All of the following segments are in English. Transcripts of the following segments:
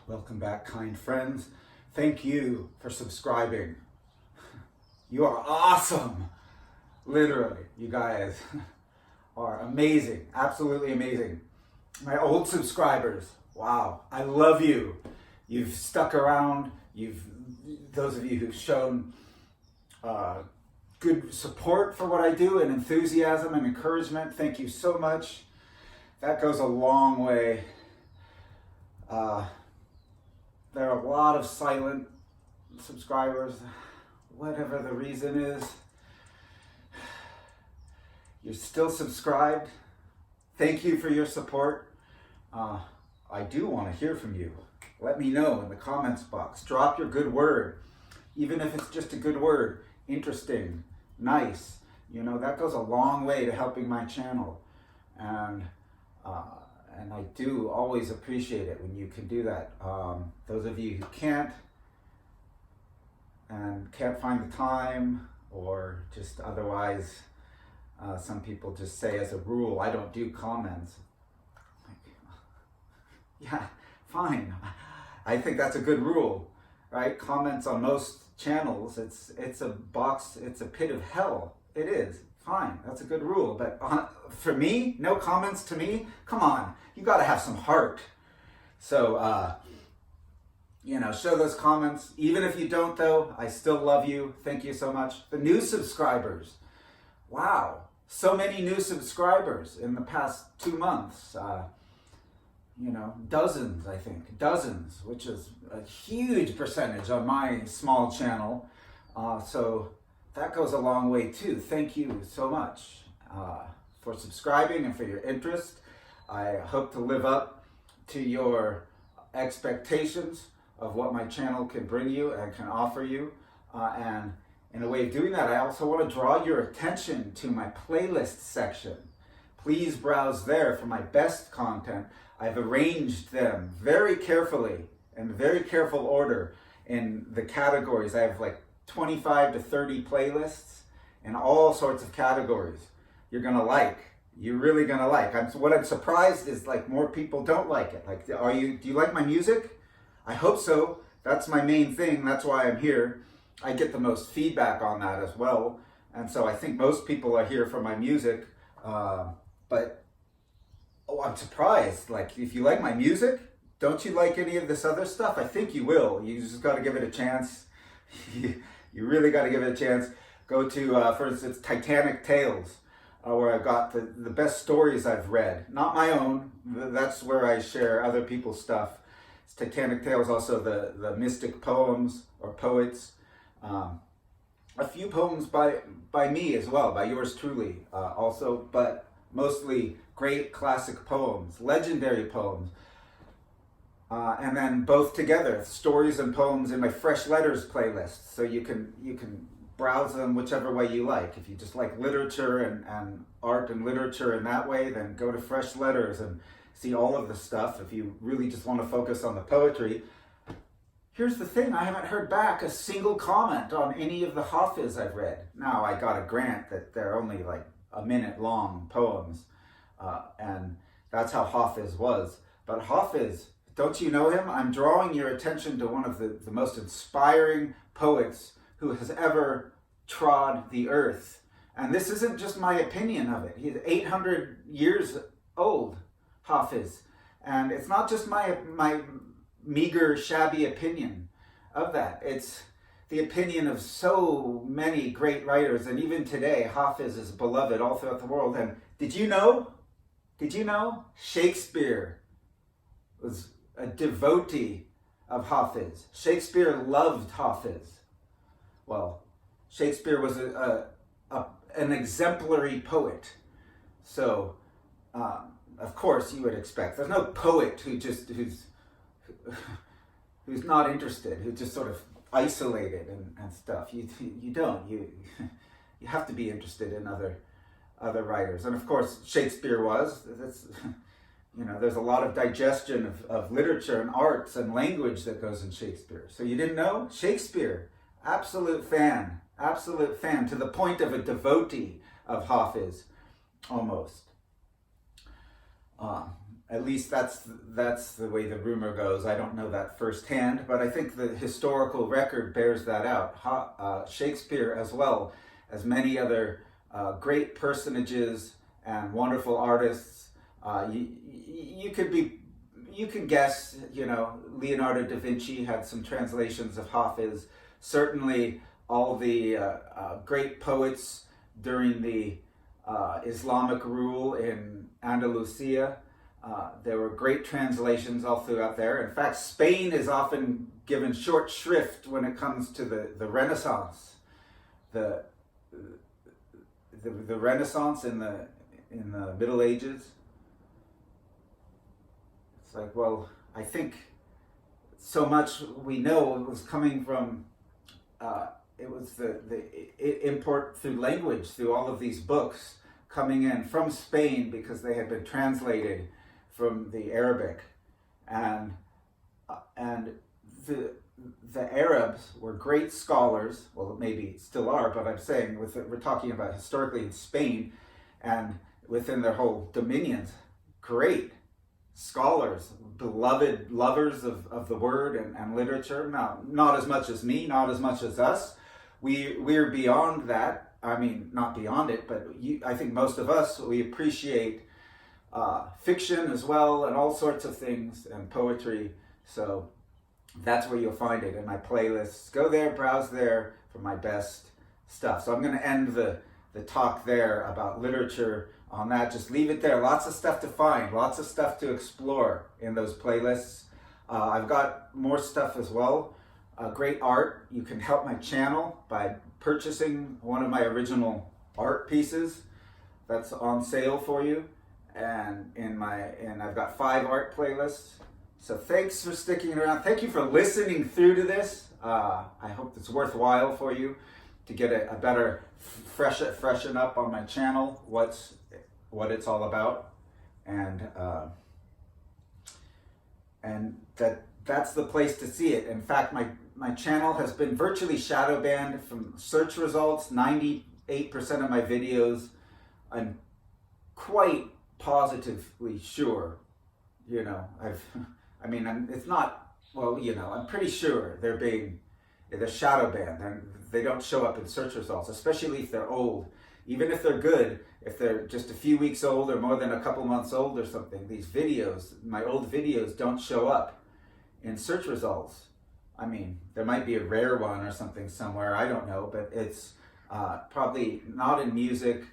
Welcome back, kind friends. Thank you for subscribing. You are awesome. Literally, you guys are amazing, absolutely amazing. My old subscribers, wow, I love you. You've stuck around. Those of you who've shown good support for what I do and enthusiasm and encouragement, thank you so much. That goes a long way. There are a lot of silent subscribers, whatever the reason is. You're still subscribed. Thank you for your support. I do want to hear from you. Let me know in the comments box. Drop your good word, even if it's just a good word. Interesting, nice. You know, that goes a long way to helping my channel. And I do always appreciate it when you can do that. Those of you who can't find the time, or just otherwise, some people just say as a rule, I don't do comments. Yeah, fine. I think that's a good rule, right? Comments on most channels, it's a box, it's a pit of hell. It is. Fine, that's a good rule. But for me, no comments to me? Come on, you gotta have some heart. So, you know, show those comments. Even if you don't though, I still love you. Thank you so much. The new subscribers. Wow, so many new subscribers in the past 2 months. You know, dozens, I think. Dozens, which is a huge percentage on my small channel. So that goes a long way too. Thank you so much for subscribing and for your interest. I hope to live up to your expectations of what my channel can bring you and can offer you. And in a way of doing that, I also want to draw your attention to my playlist section. Please browse there for my best content. I've arranged them very carefully, in very careful order, in the categories. I have like 25 to 30 playlists in all sorts of categories. You're gonna like. You're really gonna like. What I'm surprised is like more people don't like it. Like, do you like my music? I hope so. That's my main thing. That's why I'm here. I get the most feedback on that as well. And so I think most people are here for my music. But I'm surprised. Like, if you like my music, don't you like any of this other stuff? I think you will. You just got to give it a chance. You really got to give it a chance. Go to, for instance, Titanic Tales, where I've got the best stories I've read. Not my own. That's where I share other people's stuff. It's Titanic Tales, also the mystic poems or poets. A few poems by me as well, by yours truly also, but mostly great classic poems, legendary poems. And then both together, stories and poems in my Fresh Letters playlist. So you can browse them whichever way you like. If you just like literature and art and literature in that way, then go to Fresh Letters and see all of the stuff. If you really just want to focus on the poetry. Here's the thing, I haven't heard back a single comment on any of the Hafiz I've read. Now, I got a grant that they're only like a minute long poems, and that's how Hafiz was. But Hafiz, don't you know him? I'm drawing your attention to one of the most inspiring poets who has ever trod the earth. And this isn't just my opinion of it. He's 800 years old, Hafiz. And it's not just my meager, shabby opinion of that. It's the opinion of so many great writers. And even today, Hafiz is beloved all throughout the world. And did you know Shakespeare was a devotee of Hafiz? Shakespeare loved Hafiz. Well, Shakespeare was an exemplary poet. So, of course, you would expect. There's no poet who's not interested, who's just sort of isolated and stuff. You don't. You have to be interested in other writers. And of course, Shakespeare was. You know, there's a lot of digestion of literature and arts and language that goes in Shakespeare. So you didn't know? Shakespeare, absolute fan to the point of a devotee of Hafiz, almost. At least that's the way the rumor goes. I don't know that firsthand, but I think the historical record bears that out. Shakespeare, as well as many other great personages and wonderful artists, you could guess. Leonardo da Vinci had some translations of Hafiz. Certainly, all the great poets during the Islamic rule in Andalusia. There were great translations all throughout there. In fact, Spain is often given short shrift when it comes to the Renaissance. The Renaissance in the Middle Ages. It's like, well, I think so much we know it was coming from. It was the import through language, through all of these books coming in from Spain because they had been translated from the Arabic, and the Arabs were great scholars. Well, maybe still are, but I'm saying we're talking about historically in Spain and within their whole dominions, great scholars, beloved lovers of the word and literature. Now, not as much as me, not as much as us. We're beyond that. I mean, not beyond it, but I think most of us, we appreciate fiction as well and all sorts of things and poetry. So that's where you'll find it in my playlists. Go there, browse there for my best stuff. So I'm going to end the talk there about literature on that. Just leave it there. Lots of stuff to find, lots of stuff to explore in those playlists. I've got more stuff as well. Great art. You can help my channel by purchasing one of my original art pieces that's on sale for you. And I've got 5 art playlists. So thanks for sticking around. Thank you for listening through to this. I hope it's worthwhile for you to get a better freshen up on my channel, what it's all about, and that's the place to see it. In fact, my channel has been virtually shadow banned from search results. 98% of my videos, I'm quite positively sure, it's not, I'm pretty sure they're shadow banned. They don't show up in search results, especially if they're old. Even if they're good, if they're just a few weeks old or more than a couple months old or something, these videos, my old videos, don't show up in search results. I mean, there might be a rare one or something somewhere, I don't know, but it's probably not in music.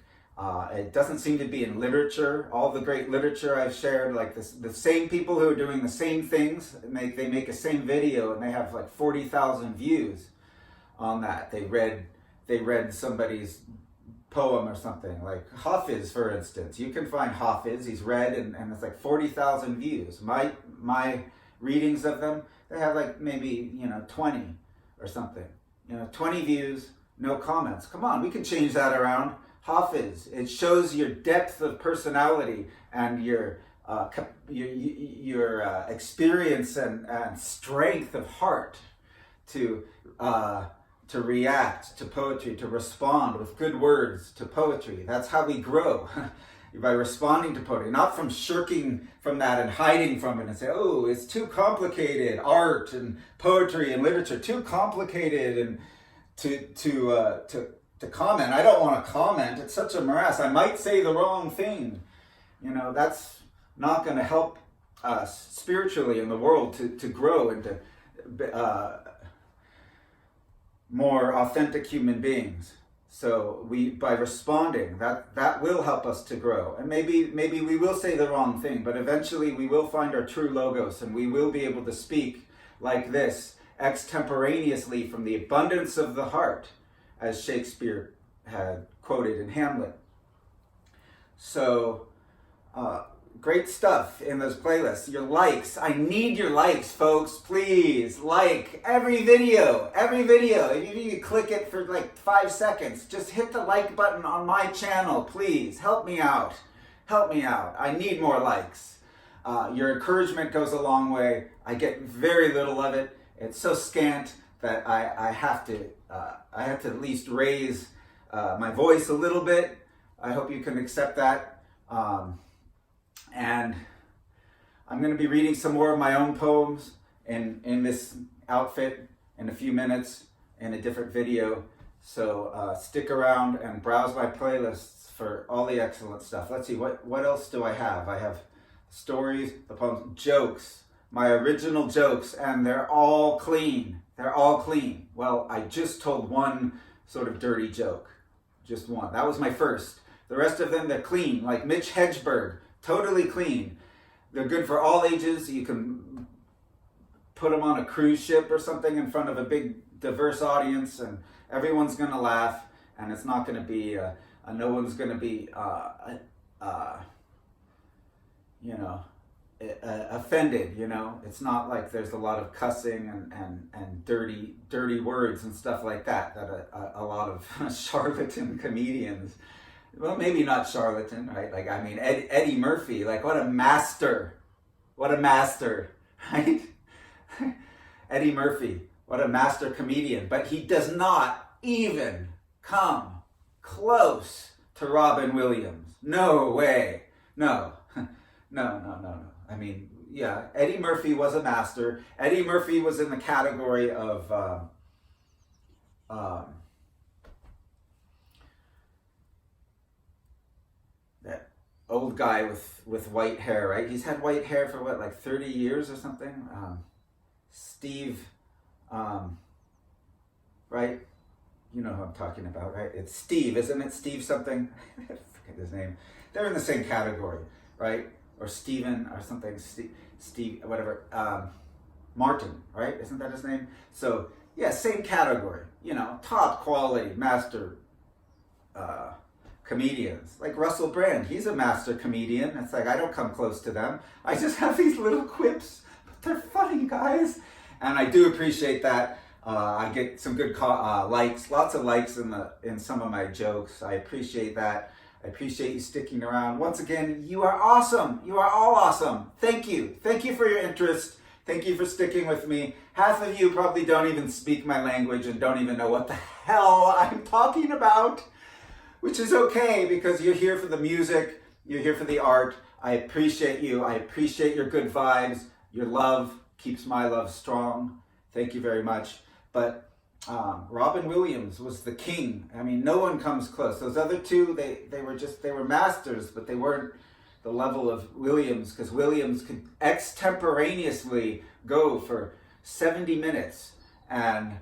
It doesn't seem to be in literature. All the great literature I've shared, like the same people who are doing the same things, they make a same video and they have like 40,000 views on that. They read somebody's poem or something, like Hafiz, for instance. You can find Hafiz, he's read, and it's like 40,000 views. My readings of them, they have like maybe 20 or something. 20 views, no comments. Come on, we can change that around. Hafiz, it shows your depth of personality and your experience and strength of heart to react to poetry, to respond with good words to poetry. That's how we grow, by responding to poetry, not from shirking from that and hiding from it and say, oh, it's too complicated, art and poetry and literature, too complicated, and to comment. I don't want to comment. It's such a morass. I might say the wrong thing. That's not going to help us spiritually in the world to grow into more authentic human beings. So by responding, that will help us to grow. And maybe we will say the wrong thing, but eventually we will find our true logos and we will be able to speak like this, extemporaneously from the abundance of the heart, as Shakespeare had quoted in Hamlet. So, great stuff in those playlists. Your likes. I need your likes, folks. Please, like every video. If you click it for like 5 seconds, just hit the like button on my channel, please. Help me out. I need more likes. Your encouragement goes a long way. I get very little of it. It's so scant that I have to at least raise my voice a little bit. I hope you can accept that. And I'm going to be reading some more of my own poems in this outfit in a few minutes in a different video. So stick around and browse my playlists for all the excellent stuff. Let's see, what else do I have? I have stories, the poems, jokes, my original jokes, and they're all clean. They're all clean. Well, I just told one sort of dirty joke. Just one. That was my first. The rest of them, they're clean, like Mitch Hedgeberg, totally clean. They're good for all ages. You can put them on a cruise ship or something in front of a big, diverse audience, and everyone's going to laugh, and it's not going to be, no one's going to be, offended, It's not like there's a lot of cussing and dirty words and stuff like that a lot of charlatan comedians, well, maybe not charlatan, right? Like, I mean, Eddie Murphy, like, what a master, right? Eddie Murphy, what a master comedian, but he does not even come close to Robin Williams. No way. No. No. I mean, yeah, Eddie Murphy was a master. Eddie Murphy was in the category of that old guy with white hair, right? He's had white hair for what, like 30 years or something? Steve, right? You know who I'm talking about, right? It's Steve, isn't it? Steve something? I forget his name. They're in the same category, right? Or Steven or something, Steve, whatever. Martin, right? Isn't that his name? So, yeah, same category. Top quality master comedians. Like Russell Brand, he's a master comedian. It's like, I don't come close to them. I just have these little quips, but they're funny, guys. And I do appreciate that. I get some good likes, lots of likes in some of my jokes. I appreciate that. I appreciate you sticking around. Once again, you are awesome. You are all awesome. Thank you. Thank you for your interest. Thank you for sticking with me. Half of you probably don't even speak my language and don't even know what the hell I'm talking about, which is okay because you're here for the music. You're here for the art. I appreciate you. I appreciate your good vibes. Your love keeps my love strong. Thank you very much. But Robin Williams was the king. I mean, no one comes close. Those other two, they were masters, but they weren't the level of Williams, because Williams could extemporaneously go for 70 minutes, and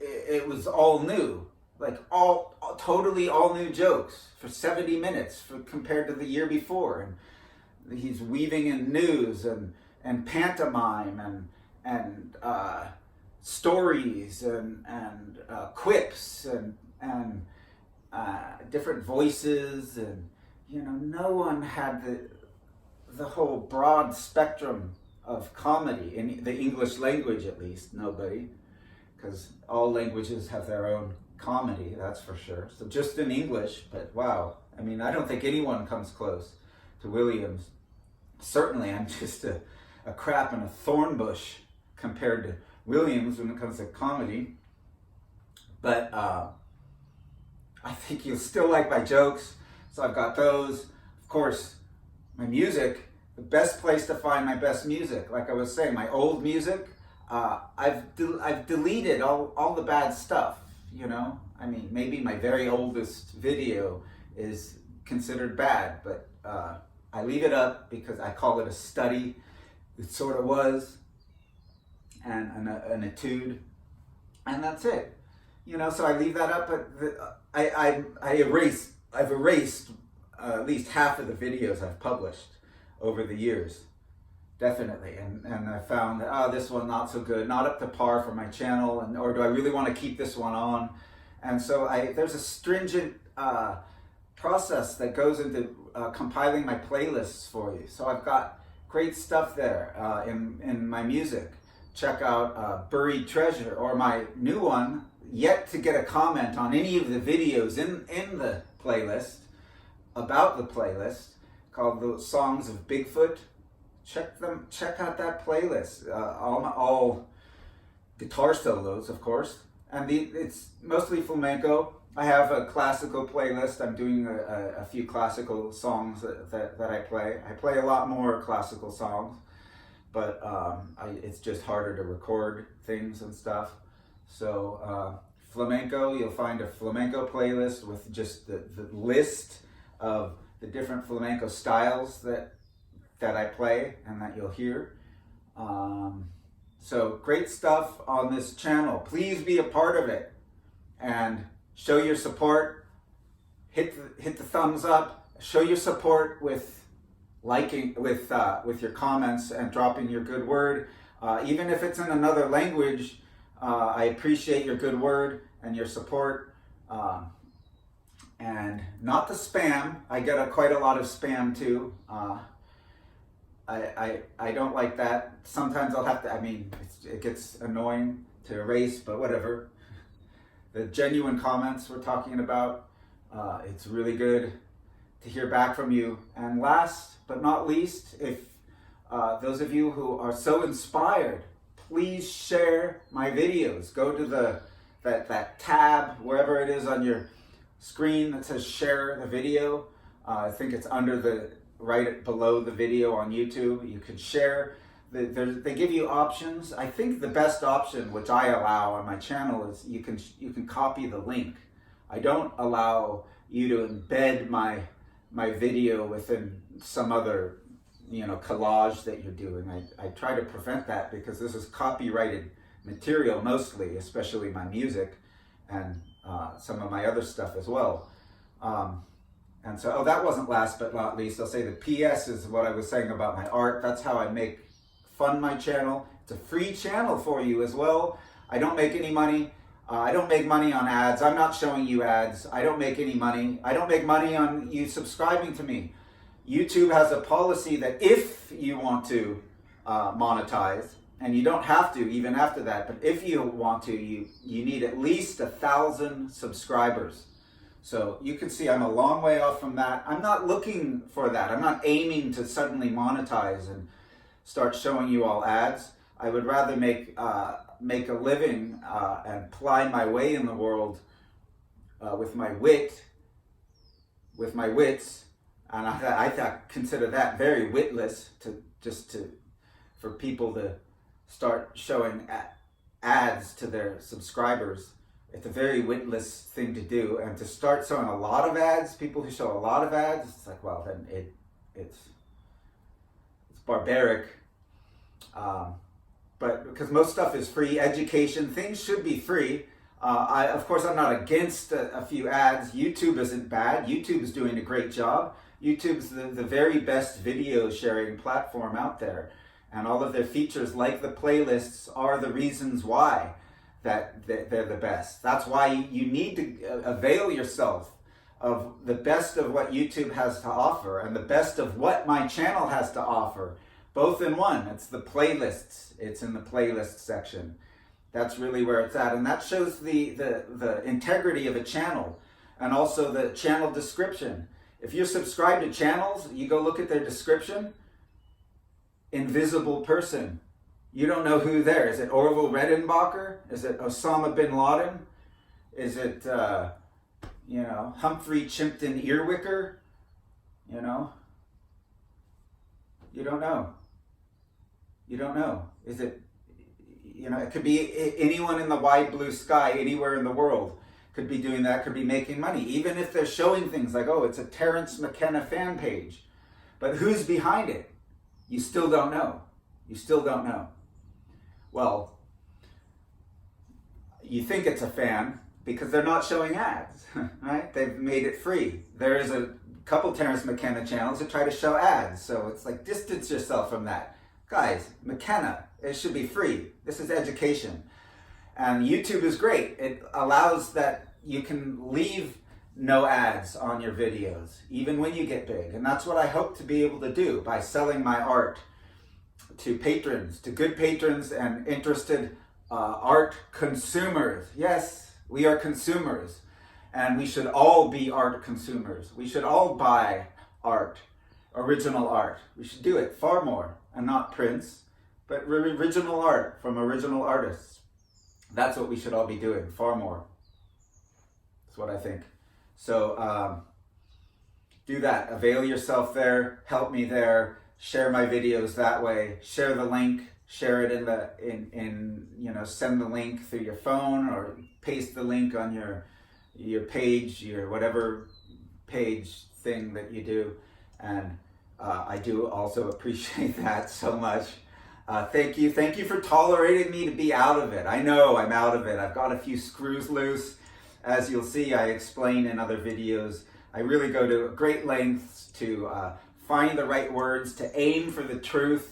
it was all new, like totally all new jokes for 70 minutes compared to the year before. And he's weaving in news and pantomime and stories and quips and different voices, and no one had the whole broad spectrum of comedy in the English language, at least. Nobody, because all languages have their own comedy, that's for sure. So just in English, but wow, I mean, I don't think anyone comes close to Williams. Certainly I'm just a crap in a thorn bush compared to Williams when it comes to comedy. But I think you'll still like my jokes, so I've got those. Of course, my music, the best place to find my best music, like I was saying, my old music, I've deleted all the bad stuff, I mean, maybe my very oldest video is considered bad, but I leave it up because I call it a study. It sort of was, and an etude, and that's it. So I leave that up, but I've erased at least half of the videos I've published over the years, definitely, and I found that, this one not so good, not up to par for my channel, or do I really want to keep this one on? And so there's a stringent process that goes into compiling my playlists for you. So I've got great stuff there in my music. Check out Buried Treasure, or my new one, yet to get a comment on any of the videos in the playlist, about the playlist, called The Songs of Bigfoot. Check out that playlist. All guitar solos, of course. And it's mostly flamenco. I have a classical playlist. I'm doing a few classical songs that I play. I play a lot more classical songs, but it's just harder to record things and stuff. So flamenco, you'll find a flamenco playlist with just the list of the different flamenco styles that I play and that you'll hear. So great stuff on this channel. Please be a part of it and show your support. Hit the thumbs up. Show your support with liking, with your comments and dropping your good word. Even if it's in another language, I appreciate your good word and your support. And not the spam. I get quite a lot of spam too. I don't like that. Sometimes I'll have to, it gets annoying to erase, but whatever. The genuine comments we're talking about, it's really good to hear back from you. And last but not least, if those of you who are so inspired, please share my videos. Go to that tab, wherever it is on your screen that says share the video. I think it's under right below the video on YouTube. You can share. They give you options. I think the best option, which I allow on my channel, is you can copy the link. I don't allow you to embed my video within some other collage that you're doing. I try to prevent that because this is copyrighted material mostly, especially my music and some of my other stuff as well. And so, that wasn't last but not least. I'll say the PS is what I was saying about my art. That's how I fund my channel. It's a free channel for you as well. I don't make any money. I don't make money on ads. I'm not showing you ads. I don't make any money. I don't make money on you subscribing to me. YouTube has a policy that if you want to monetize, and you don't have to even after that, but if you want to, you need at least 1,000 subscribers. So you can see I'm a long way off from that. I'm not looking for that. I'm not aiming to suddenly monetize and start showing you all ads. I would rather make a living and ply my way in the world with my wits, and I consider that very witless for people to start showing ads to their subscribers. It's a very witless thing to do, and to start showing a lot of ads, people who show a lot of ads, it's like, well, then it's barbaric. But because most stuff is free, education, things should be free. Of course, I'm not against a few ads. YouTube isn't bad. YouTube is doing a great job. YouTube's the very best video sharing platform out there. And all of their features, like the playlists, are the reasons why that they're the best. That's why you need to avail yourself of the best of what YouTube has to offer and the best of what my channel has to offer, both in one. It's the playlists. It's in the playlist section. That's really where it's at. And that shows the integrity of a channel and also the channel description. If you're subscribed to channels, you go look at their description. Invisible person. You don't know who there. Is it Orville Redenbacher? Is it Osama bin Laden? Is it, Humphrey Chimpton Earwicker? You don't know. You don't know. Is it, it could be anyone in the wide blue sky, anywhere in the world could be doing that, could be making money. Even if they're showing things like, oh, it's a Terence McKenna fan page. But who's behind it? You still don't know. You still don't know. Well, you think it's a fan because they're not showing ads, right? They've made it free. There is a couple Terence McKenna channels that try to show ads. So it's like, distance yourself from that. Guys, McKenna, it should be free. This is education. And YouTube is great. It allows that you can leave no ads on your videos, even when you get big. And that's what I hope to be able to do by selling my art to patrons, to good patrons and interested art consumers. Yes, we are consumers, and we should all be art consumers. We should all buy art, original art. We should do it far more, and not prints, but original art from original artists. That's what we should all be doing, far more. That's what I think. So do that. Avail yourself there. Help me there. Share my videos that way. Share the link. Share it in you know, send the link through your phone or paste the link on your page, your whatever page thing that you do. And I do also appreciate that so much. Thank you for tolerating me to be out of it. I know I'm out of it. I've got a few screws loose. As you'll see, I explain in other videos. I really go to great lengths to find the right words, to aim for the truth,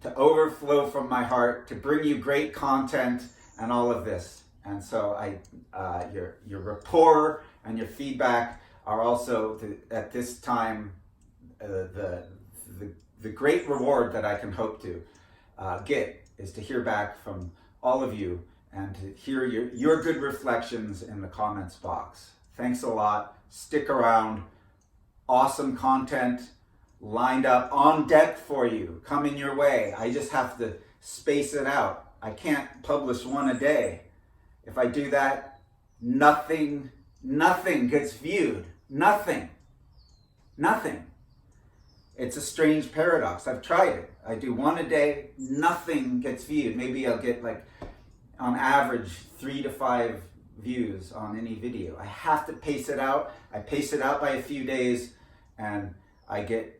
to overflow from my heart, to bring you great content and all of this. And so your rapport and your feedback are also at this time the great reward that I can hope to get, is to hear back from all of you and to hear your good reflections in the comments box. Thanks a lot. Stick around. Awesome content lined up on deck for you, coming your way. I just have to space it out. I can't publish one a day. If I do that, nothing gets viewed. Nothing. It's a strange paradox. I've tried it. I do one a day, nothing gets viewed. Maybe I'll get, like, on average 3 to 5 views on any video. I have to pace it out. I pace it out by a few days and I get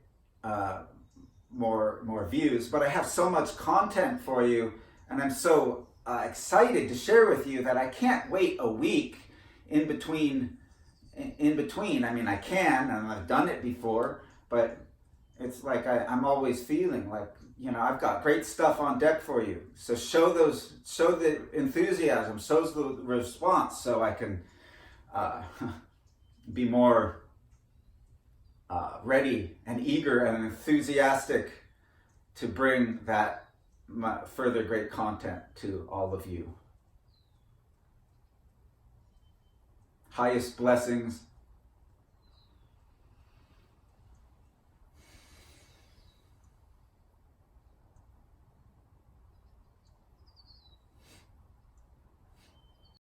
more views. But I have so much content for you, and I'm so excited to share with you that I can't wait a week in between. I mean, I can, and I've done it before, but it's like I'm always feeling like, you know, I've got great stuff on deck for you. So show the enthusiasm, show the response, so I can be more ready and eager and enthusiastic to bring that further great content to all of you. Highest blessings,